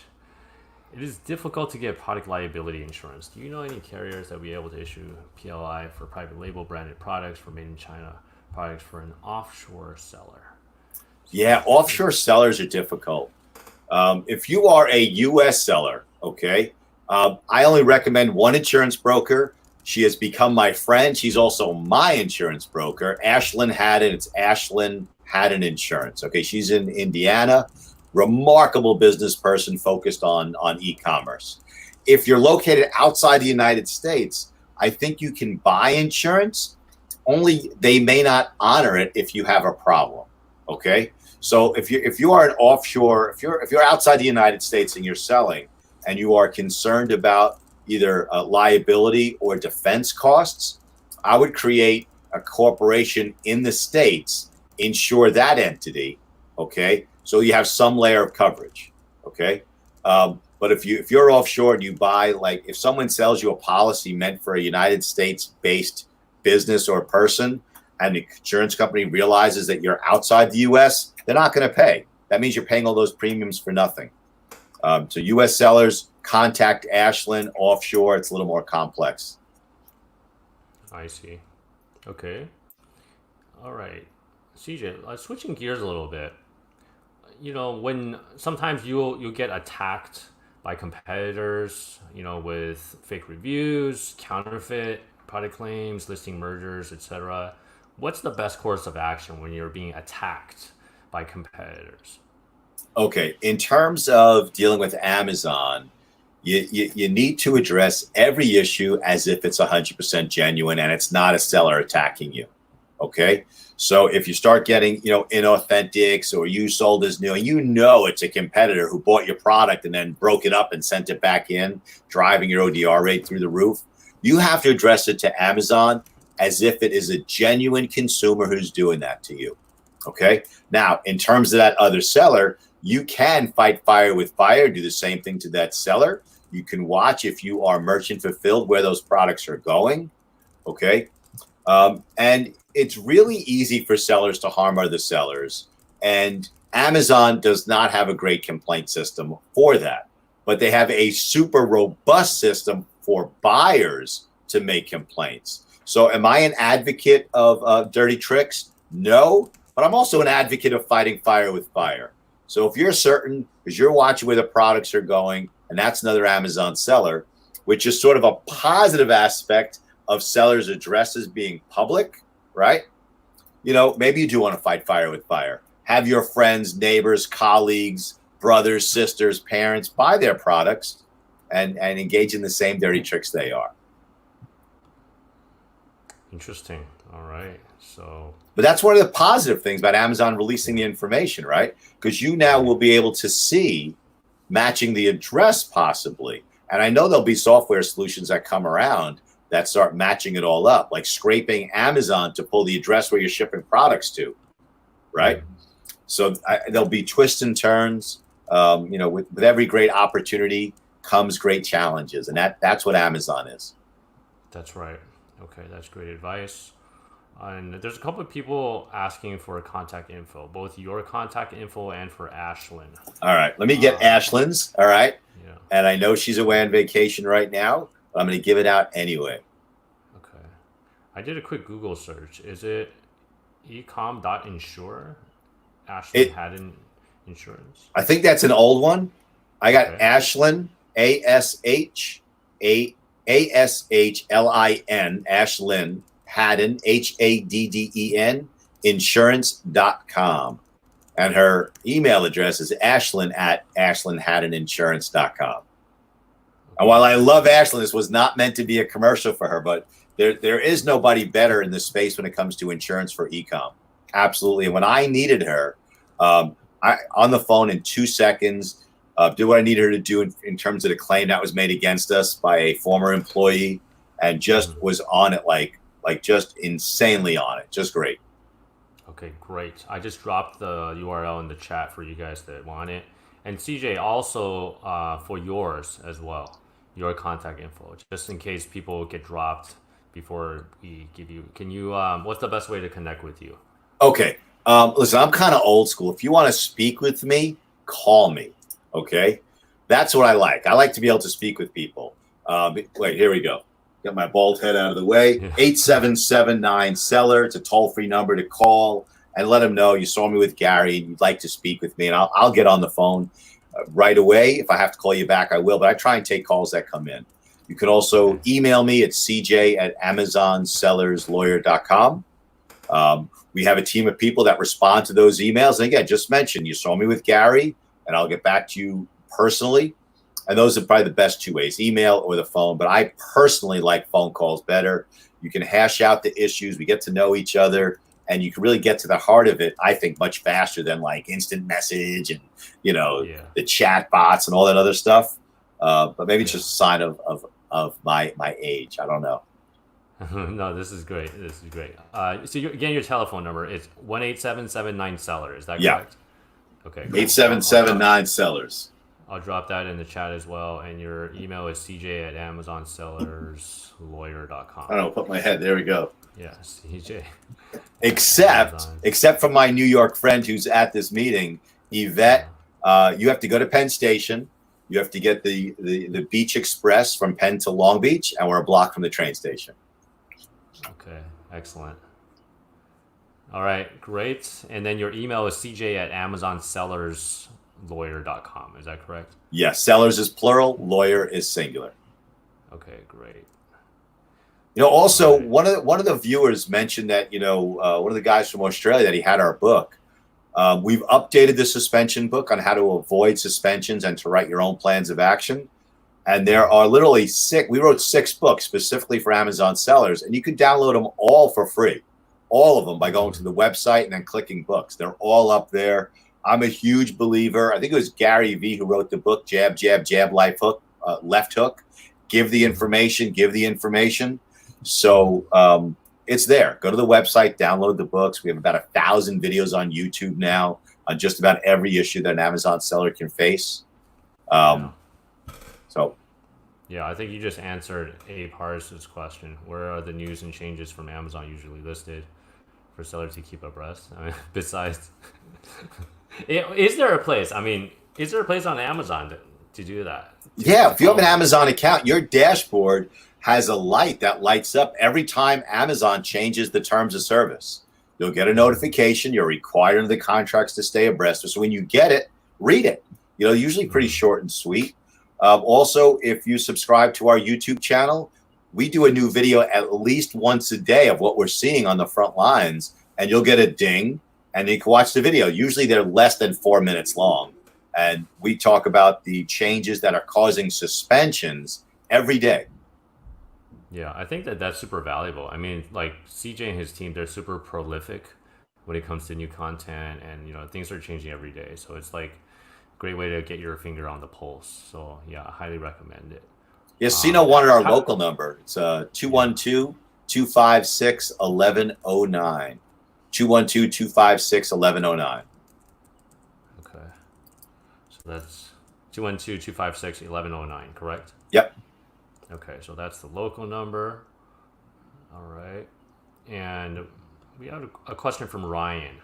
It is difficult to get product liability insurance. Do you know any carriers that will be able to issue PLI for private label branded products for made in China products for an offshore seller? Yeah, offshore sellers are difficult. If you are a U.S. seller, okay, I only recommend one insurance broker. She has become my friend. She's also my insurance broker. Ashlyn Haddon. It's Ashlyn Haddon Insurance. Okay, she's in Indiana. Remarkable business person focused on e-commerce. If you're located outside the United States, I think you can buy insurance. Only they may not honor it if you have a problem. Okay, so if you are an offshore, if you're outside the United States and you're selling, and you are concerned about either liability or defense costs, I would create a corporation in the States, insure that entity, okay? So you have some layer of coverage, okay? But if you're offshore and you buy, like if someone sells you a policy meant for a United States-based business or person, and the insurance company realizes that you're outside the U.S., they're not going to pay. That means you're paying all those premiums for nothing. So U.S. sellers, contact Ashlyn. Offshore, it's a little more complex. I see. Okay. All right. CJ, switching gears a little bit. You know, when sometimes you'll get attacked by competitors, you know, with fake reviews, counterfeit product claims, listing mergers, etc. What's the best course of action when you're being attacked by competitors? Okay, in terms of dealing with Amazon, you need to address every issue as if it's 100% genuine and it's not a seller attacking you. Okay, so if you start getting, you know, inauthentics or you sold as new and you know it's a competitor who bought your product and then broke it up and sent it back in, driving your ODR rate through the roof, you have to address it to Amazon as if it is a genuine consumer who's doing that to you. Okay, now in terms of that other seller, you can fight fire with fire, do the same thing to that seller. You can watch if you are merchant fulfilled where those products are going. Okay. And it's really easy for sellers to harm other sellers. And Amazon does not have a great complaint system for that, but they have a super robust system for buyers to make complaints. So am I an advocate of dirty tricks? No, but I'm also an advocate of fighting fire with fire. So if you're certain, because you're watching where the products are going, and that's another Amazon seller, which is sort of a positive aspect of sellers' addresses being public, right? You know, maybe you do want to fight fire with fire. have your friends, neighbors, colleagues, brothers, sisters, parents buy their products and engage in the same dirty tricks they are. Interesting. All right. So, but that's one of the positive things about Amazon releasing the information, right? Because you now will be able to see matching the address possibly. And I know there'll be software solutions that come around that start matching it all up, like scraping Amazon to pull the address where you're shipping products to, right? So there'll be twists and turns. With every great opportunity comes great challenges, and that's what Amazon is. That's right. Okay, that's great advice. And there's a couple of people asking for contact info, both your contact info and for Ashlyn. All right, let me get Ashlyn's. All right. Yeah. And I know she's away on vacation right now, but I'm going to give it out anyway. Okay. I did a quick Google search. Is it ecom.insure? Ashlyn Haddon Insurance? I think that's an old one. I got Ashlyn, ASHLIN, Ashlyn Haddon, HADDEN, insurance.com. And her email address is ashlyn@ashlynhaddoninsurance.com. And while I love Ashlyn, this was not meant to be a commercial for her, but there is nobody better in this space when it comes to insurance for e-com. Absolutely. And when I needed her, I on the phone in 2 seconds, did what I needed her to do in terms of the claim that was made against us by a former employee, and just was on it like just insanely on it. Just great. Okay, great. I just dropped the URL in the chat for you guys that want it. And CJ, also for yours as well, your contact info, just in case people get dropped before we give you. Can you, what's the best way to connect with you? Okay. Listen, I'm kind of old school. If you want to speak with me, call me. Okay. That's what I like. I like to be able to speak with people. Wait, here we go. Get my bald head out of the way. 8779-SELLER. It's a toll-free number to call and let them know you saw me with Gary and you'd like to speak with me. And I'll get on the phone right away. If I have to call you back, I will. But I try and take calls that come in. You can also email me at cj@amazonsellerslawyer.com. We have a team of people that respond to those emails. And again, just mention you saw me with Gary, and I'll get back to you personally. And those are probably the best two ways, email or the phone. But I personally like phone calls better. You can hash out the issues. We get to know each other, and you can really get to the heart of it, I think, much faster than like instant message and, the chat bots and all that other stuff. But maybe it's just a sign of my age. I don't know. No, this is great. This is great. So again, your telephone number is 1-877-9-SELLER. Is that correct? Okay. 8779-SELLERS. I'll drop that in the chat as well. And your email is cj@amazonsellerslawyer.com. I don't know, put my head. There we go. Yeah, CJ. Except for my New York friend who's at this meeting, Yvette, you have to go to Penn Station. You have to get the Beach Express from Penn to Long Beach, and we're a block from the train station. Okay, excellent. All right, great. And then your email is cj@amazonsellerslawyer.com. Is that correct? Yes, sellers is plural, lawyer is singular. Okay, great. Also, one of the viewers mentioned that, one of the guys from Australia, that he had our book. We've updated the suspension book on how to avoid suspensions and to write your own plans of action. And there are literally we wrote 6 books specifically for Amazon sellers, and you can download them all for free. All of them by going to the website and then clicking books. They're all up there. I'm a huge believer. I think it was Gary V who wrote the book, Jab, Jab, Jab, Left Hook. Give the information. So it's there. Go to the website, download the books. We have about 1,000 videos on YouTube now on just about every issue that an Amazon seller can face. So, yeah, I think you just answered Abe Harris's question. Where are the news and changes from Amazon usually listed for sellers to keep abreast? I mean, besides, is there a place? I mean, is there a place on Amazon to do that? Yeah, if you have an Amazon account, your dashboard has a light that lights up every time Amazon changes the terms of service. You'll get a notification. You're required under the contracts to stay abreast. So when you get it, read it. Usually pretty short and sweet. Also, if you subscribe to our YouTube channel, we do a new video at least once a day of what we're seeing on the front lines, and you'll get a ding and you can watch the video. Usually they're less than 4 minutes long. And we talk about the changes that are causing suspensions every day. Yeah, I think that that's super valuable. I mean, like CJ and his team, they're super prolific when it comes to new content, and things are changing every day. So it's like a great way to get your finger on the pulse. So yeah, I highly recommend it. Yes, Sino wanted our How, local number. It's yeah, 212-256-1109. 212-256-1109. okay. So that's 212-256-1109, correct? Yep. Okay, so that's the local number. All right. And we have a question from Ryan.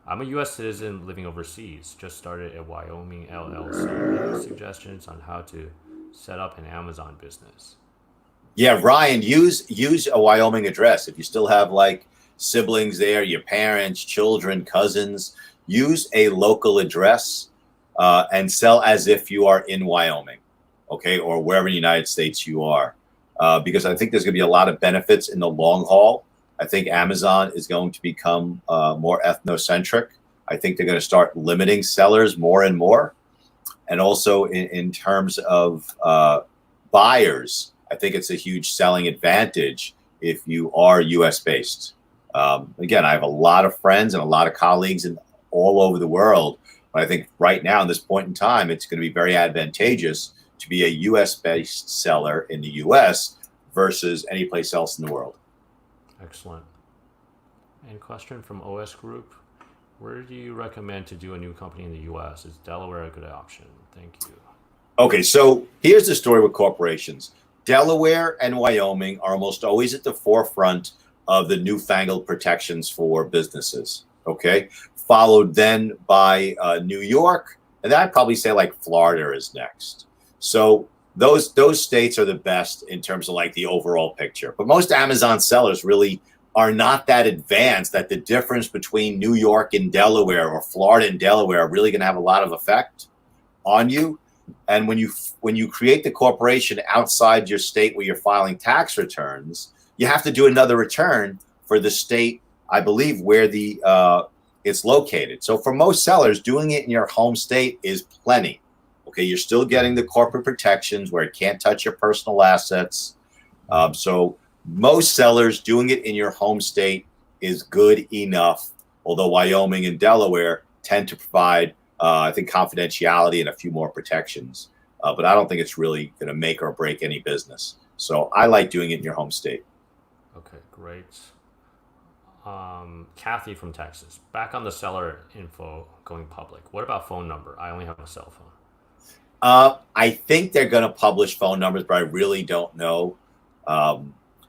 I'm a U.S. citizen living overseas. Just started a Wyoming LLC. Any suggestions on how to set up an Amazon business? Yeah, Ryan, use a Wyoming address. If you still have like siblings there, your parents, children, cousins, use a local address and sell as if you are in Wyoming, okay, or wherever in the United States you are, because I think there's going to be a lot of benefits in the long haul. I think Amazon is going to become more ethnocentric. I think they're going to start limiting sellers more and more. And also in terms of buyers, I think it's a huge selling advantage if you are US based. Again, I have a lot of friends and a lot of colleagues in all over the world. But I think right now, in this point in time, it's going to be very advantageous to be a US based seller in the US versus any place else in the world. Excellent. And question from OS Group. Where do you recommend to do a new company in the U.S.? Is Delaware a good option? Thank you. Okay, so here's the story with corporations. Delaware and Wyoming are almost always at the forefront of the newfangled protections for businesses, okay? Followed then by New York, and then I'd probably say like Florida is next. So those states are the best in terms of like the overall picture. But most Amazon sellers really are not that advanced that the difference between New York and Delaware or Florida and Delaware are really going to have a lot of effect on you. And when you create the corporation outside your state where you're filing tax returns, you have to do another return for the state, I believe, where it's located. So for most sellers, doing it in your home state is plenty. Okay, you're still getting the corporate protections where it can't touch your personal assets. So most sellers doing it in your home state is good enough, although Wyoming and Delaware tend to provide, I think, confidentiality and a few more protections. But I don't think it's really going to make or break any business. So I like doing it in your home state. Okay, great. Kathy from Texas. Back on the seller info going public. What about phone number? I only have a cell phone. I think they're going to publish phone numbers, but I really don't know.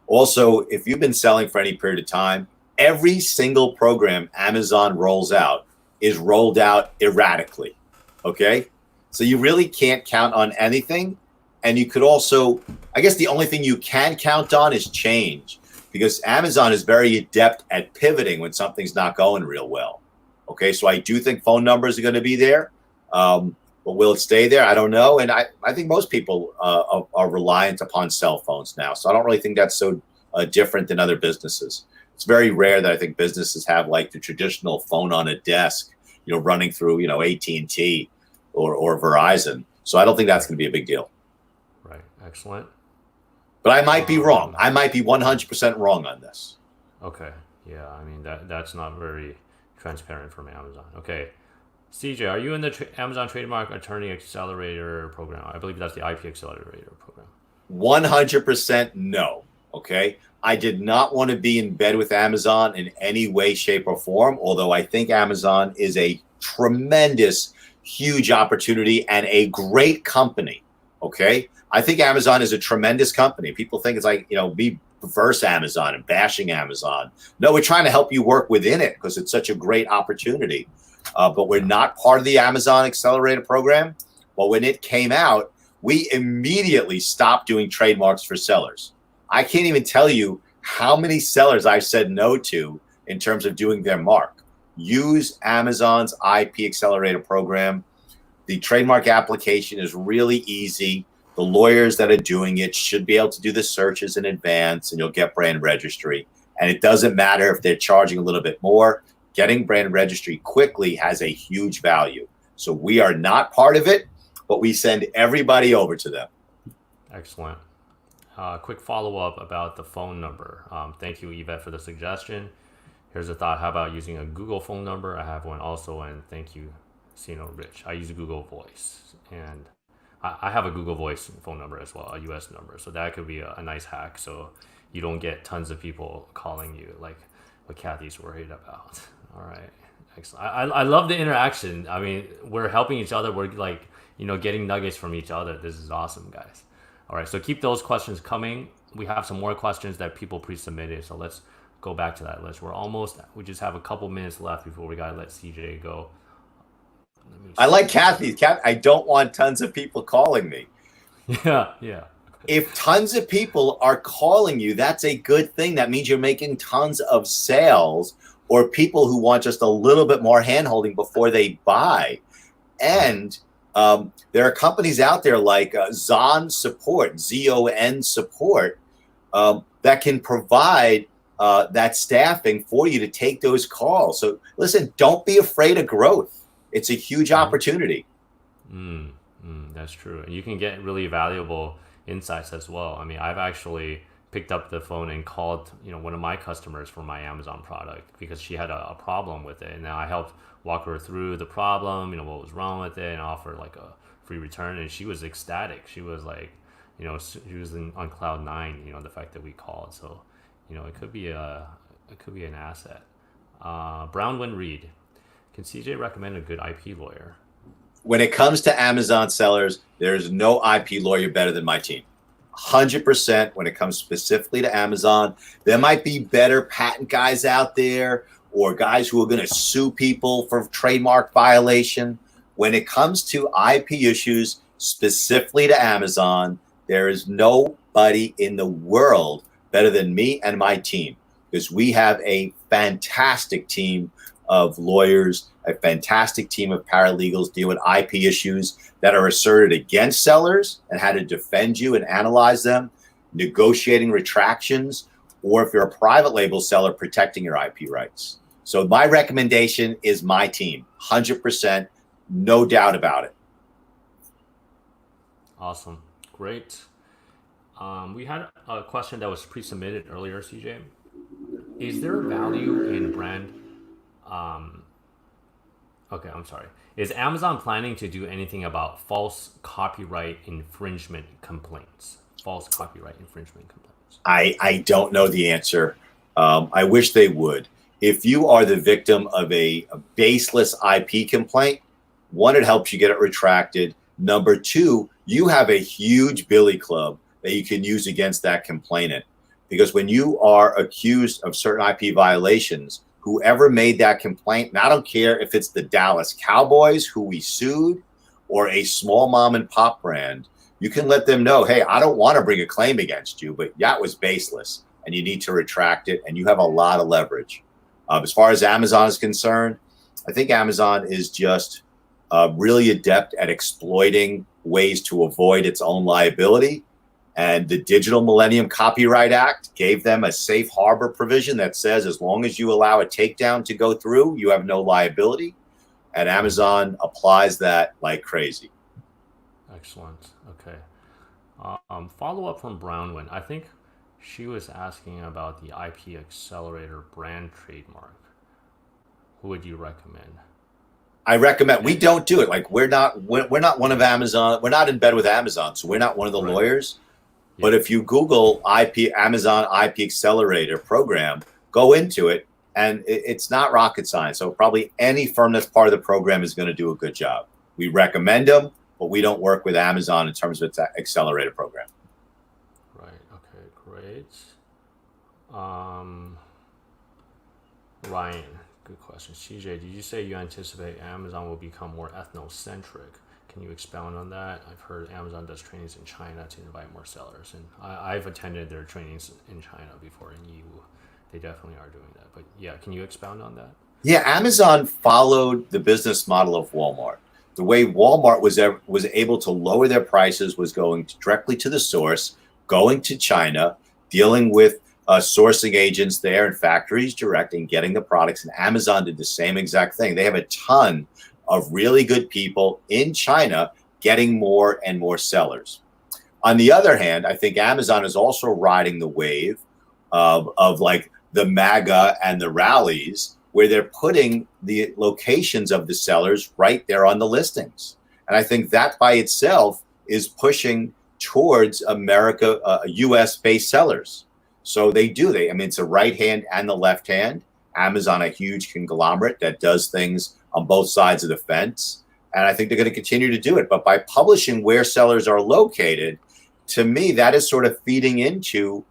Also, if you've been selling for any period of time, every single program Amazon rolls out is rolled out erratically. Okay. So you really can't count on anything. And you could also, I guess the only thing you can count on is change, because Amazon is very adept at pivoting when something's not going real well. Okay. So I do think phone numbers are going to be there. But will it stay there? I don't know. And I think most people are reliant upon cell phones now. So I don't really think that's so different than other businesses. It's very rare that I think businesses have like the traditional phone on a desk, running through, AT&T or Verizon. So I don't think that's going to be a big deal. Right. Excellent. But I might be wrong. I might be 100% wrong on this. Okay. Yeah. I mean, that's not very transparent from Amazon. Okay. CJ, are you in the Amazon Trademark Attorney Accelerator program? I believe that's the IP Accelerator program. 100% no. Okay. I did not want to be in bed with Amazon in any way, shape, or form, although I think Amazon is a tremendous, huge opportunity and a great company. Okay. I think Amazon is a tremendous company. People think it's like, me versus Amazon and bashing Amazon. No, we're trying to help you work within it because it's such a great opportunity. But we're not part of the Amazon Accelerator program. But when it came out, we immediately stopped doing trademarks for sellers. I can't even tell you how many sellers I said no to in terms of doing their mark. Use Amazon's IP Accelerator program. The trademark application is really easy. The lawyers that are doing it should be able to do the searches in advance, and you'll get brand registry. And it doesn't matter if they're charging a little bit more. getting brand registry quickly has a huge value. So we are not part of it, but we send everybody over to them. Excellent. Quick follow-up about the phone number. Thank you, Yvette, for the suggestion. Here's a thought. How about using a Google phone number? I have one also, and thank you, Rich. I use Google Voice, and I have a Google Voice phone number as well, a US number. So that could be a nice hack. So you don't get tons of people calling you like what Kathy's worried about. All right. Excellent. I love the interaction. I mean, we're helping each other. We're like, getting nuggets from each other. This is awesome, guys. All right. So keep those questions coming. We have some more questions that people pre-submitted. So let's go back to that list. We just have a couple minutes left before we got to let CJ go. I like Kathy. I don't want tons of people calling me. Yeah. If tons of people are calling you, that's a good thing. That means you're making tons of sales, or people who want just a little bit more handholding before they buy. And there are companies out there like Zon Support, ZON Support, that can provide that staffing for you to take those calls. So listen, don't be afraid of growth. It's a huge opportunity. That's true. And you can get really valuable insights as well. I mean, I've actually picked up the phone and called, one of my customers for my Amazon product because she had a problem with it. And then I helped walk her through the problem, what was wrong with it, and offer like a free return. And she was ecstatic. She was like, she was on cloud nine, the fact that we called. So, it could be an asset. Brownwind Reed. Can CJ recommend a good IP lawyer? When it comes to Amazon sellers, there's no IP lawyer better than my team. 100% when it comes specifically to Amazon. There might be better patent guys out there or guys who are going to sue people for trademark violation. When it comes to IP issues specifically to Amazon, there is nobody in the world better than me and my team, because we have a fantastic team of lawyers, a fantastic team of paralegals deal with IP issues that are asserted against sellers and how to defend you and analyze them, negotiating retractions, or if you're a private label seller, protecting your IP rights. So my recommendation is my team, 100%, no doubt about it. Awesome. Great. We had a question that was pre-submitted earlier, CJ. Is there value in brand? Okay, I'm sorry. Is Amazon planning to do anything about false copyright infringement complaints? False copyright infringement complaints. I don't know the answer. I wish they would. If you are the victim of a baseless IP complaint, one, it helps you get it retracted. Number two, you have a huge billy club that you can use against that complainant. Because when you are accused of certain IP violations, whoever made that complaint, and I don't care if it's the Dallas Cowboys who we sued or a small mom and pop brand, you can let them know, hey, I don't want to bring a claim against you, but that was baseless and you need to retract it, and you have a lot of leverage. As far as Amazon is concerned, I think Amazon is just really adept at exploiting ways to avoid its own liability. And the Digital Millennium Copyright Act gave them a safe harbor provision that says as long as you allow a takedown to go through, you have no liability. And Amazon applies that like crazy. Excellent. Okay. Follow up from Brownwind. I think she was asking about the IP Accelerator brand trademark. Who would you recommend? I recommend, we don't do it. Like we're not one of Amazon. We're not in bed with Amazon, so we're not one of the lawyers. Yeah. But if you Google Amazon IP Accelerator program, go into it, and it's not rocket science. So probably any firm that's part of the program is going to do a good job. We recommend them, but we don't work with Amazon in terms of its accelerator program. Right. Okay. Great. Ryan, good question. CJ, did you say you anticipate Amazon will become more ethnocentric? Can you expound on that? I've heard Amazon does trainings in China to invite more sellers, and I've attended their trainings in China before in EU. They definitely are doing that. But yeah, can you expound on that? Yeah, Amazon followed the business model of Walmart. The way Walmart was able to lower their prices was going directly to the source, going to China, dealing with sourcing agents there and factories direct and getting the products. And Amazon did the same exact thing. They have a ton of really good people in China getting more and more sellers. On the other hand, I think Amazon is also riding the wave of like the MAGA and the rallies, where they're putting the locations of the sellers right there on the listings. And I think that by itself is pushing towards America, US based sellers. So I mean, it's a right hand and the left hand. Amazon, a huge conglomerate that does things on both sides of the fence. And I think they're going to continue to do it. But by publishing where sellers are located, to me, that is sort of feeding into,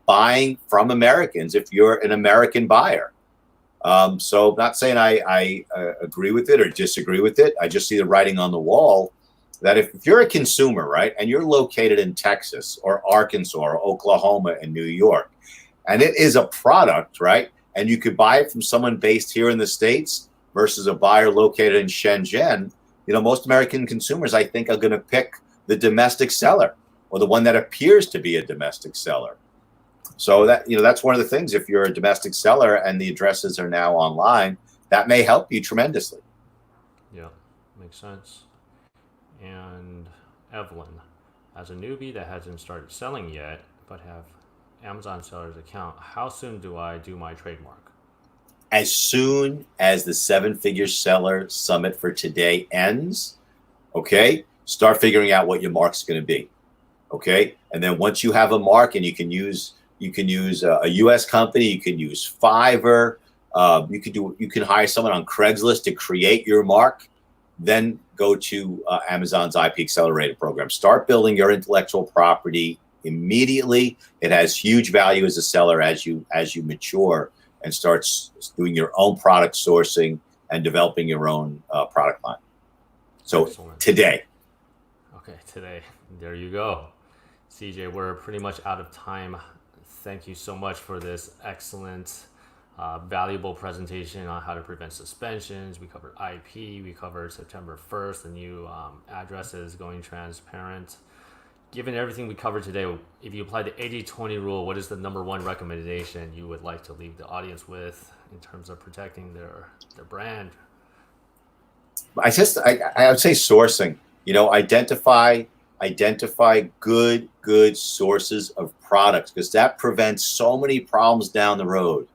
buying from Americans if you're an American buyer. So not saying I agree with it or disagree with it. I just see the writing on the wall that if you're a consumer, right, and you're located in Texas or Arkansas or Oklahoma and New York, and it is a product, right, and you could buy it from someone based here in the States versus a buyer located in Shenzhen, most American consumers, I think, are going to pick the domestic seller or the one that appears to be a domestic seller. So that's one of the things. If you're a domestic seller and the addresses are now online, that may help you tremendously. Yeah, makes sense. And Evelyn, as a newbie that hasn't started selling yet, but have Amazon seller's account, how soon do I do my trademark? As soon as the 7-figure seller summit for today ends, okay, start figuring out what your mark's going to be. Okay, and then once you have a mark, and you can use a U.S. company, you can use Fiverr, you can hire someone on Craigslist to create your mark. Then go to Amazon's IP Accelerator program. Start building your intellectual property immediately. It has huge value as a seller as you mature and start doing your own product sourcing and developing your own product line. So Excellent. Today. Okay, today. There you go. CJ, we're pretty much out of time. Thank you so much for this excellent, valuable presentation on how to prevent suspensions. We covered IP. We covered September 1st, the new addresses going transparent. Given everything we covered today, if you apply the 80-20 rule, what is the number one recommendation you would like to leave the audience with in terms of protecting their brand? I would say sourcing. Identify good sources of products, because that prevents so many problems down the road.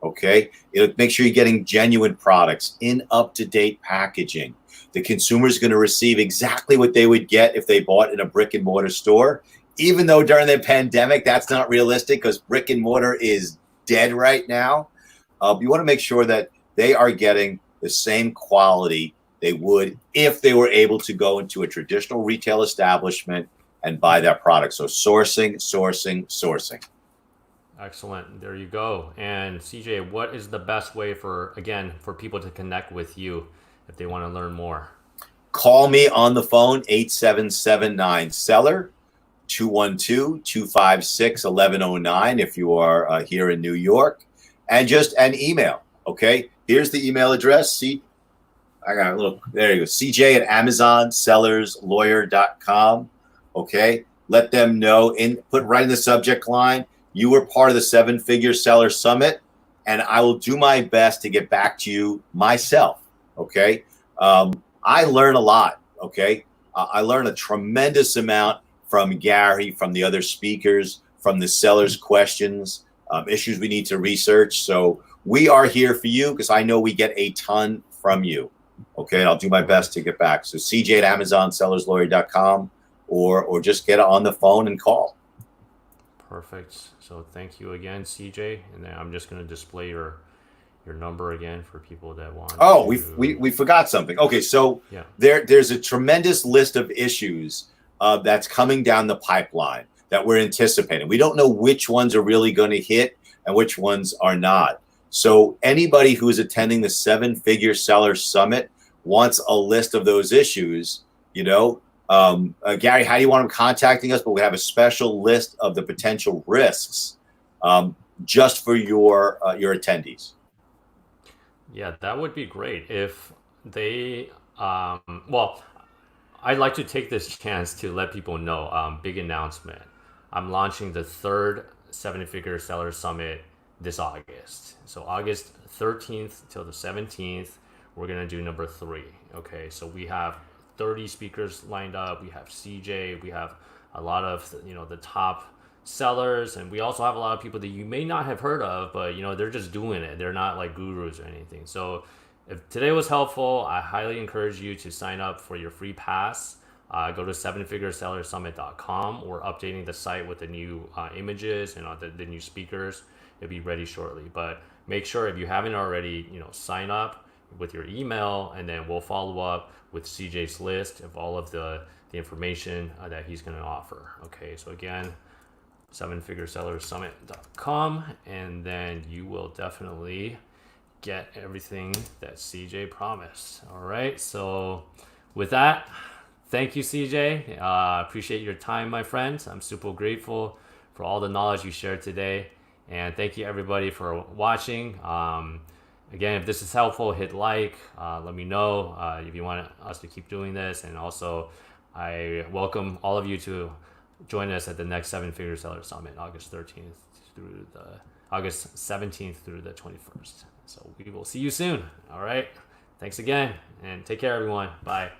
Okay, make sure you're getting genuine products in up-to-date packaging. The consumer is going to receive exactly what they would get if they bought in a brick and mortar store, even though during the pandemic that's not realistic because brick and mortar is dead right now. You want to make sure that they are getting the same quality they would if they were able to go into a traditional retail establishment and buy that product. So sourcing. Excellent. There you go. And CJ, what is the best way for people to connect with you if they want to learn more? Call me on the phone, 8779-SELLER, 212-256-1109 if you are here in New York. And just an email, okay? Here's the email address. There you go. CJ at AmazonSellersLawyer.com. Okay. Let them know, put right in the subject line, you were part of the 7-figure seller summit, and I will do my best to get back to you myself. Okay. I learn a lot. Okay. I learn a tremendous amount from Gary, from the other speakers, from the sellers' questions, issues we need to research. So we are here for you because I know we get a ton from you. Okay, I'll do my best to get back. So CJ at AmazonSellersLawyer.com or just get on the phone and call. Perfect. So thank you again, CJ. And then I'm just going to display your number again for people that want. Oh, we forgot something. Okay, so yeah. There's a tremendous list of issues that's coming down the pipeline that we're anticipating. We don't know which ones are really going to hit and which ones are not. So anybody who is attending the 7-figure seller summit wants a list of those issues. Gary, how do you want them contacting us? But we have a special list of the potential risks just for your attendees. Yeah, that would be great if they. I'd like to take this chance to let people know. Big announcement. I'm launching the third Seven-Figure Seller Summit this August. So August 13th till the 17th, we're gonna do number 3. Okay, so we have 30 speakers lined up. We have CJ. We have a lot of the top sellers, and we also have a lot of people that you may not have heard of, but they're just doing it. They're not like gurus or anything. So if today was helpful, I highly encourage you to sign up for your free pass. Go to sevenfiguresellersummit.com. We're updating the site with the new images and the new speakers. It'll be ready shortly. But make sure, if you haven't already, sign up with your email, and then we'll follow up with CJ's list of all of the information that he's going to offer. Okay, so again, sevenfiguresellersummit.com, and then you will definitely get everything that CJ promised. All right, so with that, thank you, CJ. Appreciate your time, my friend. I'm super grateful for all the knowledge you shared today, and thank you everybody for watching. Again, if this is helpful, hit like. Let me know if you want us to keep doing this, and also I welcome all of you to join us at the next 7-Figure Seller Summit, August 17th through the 21st. So we will see you soon. All right. Thanks again, and take care, everyone. Bye.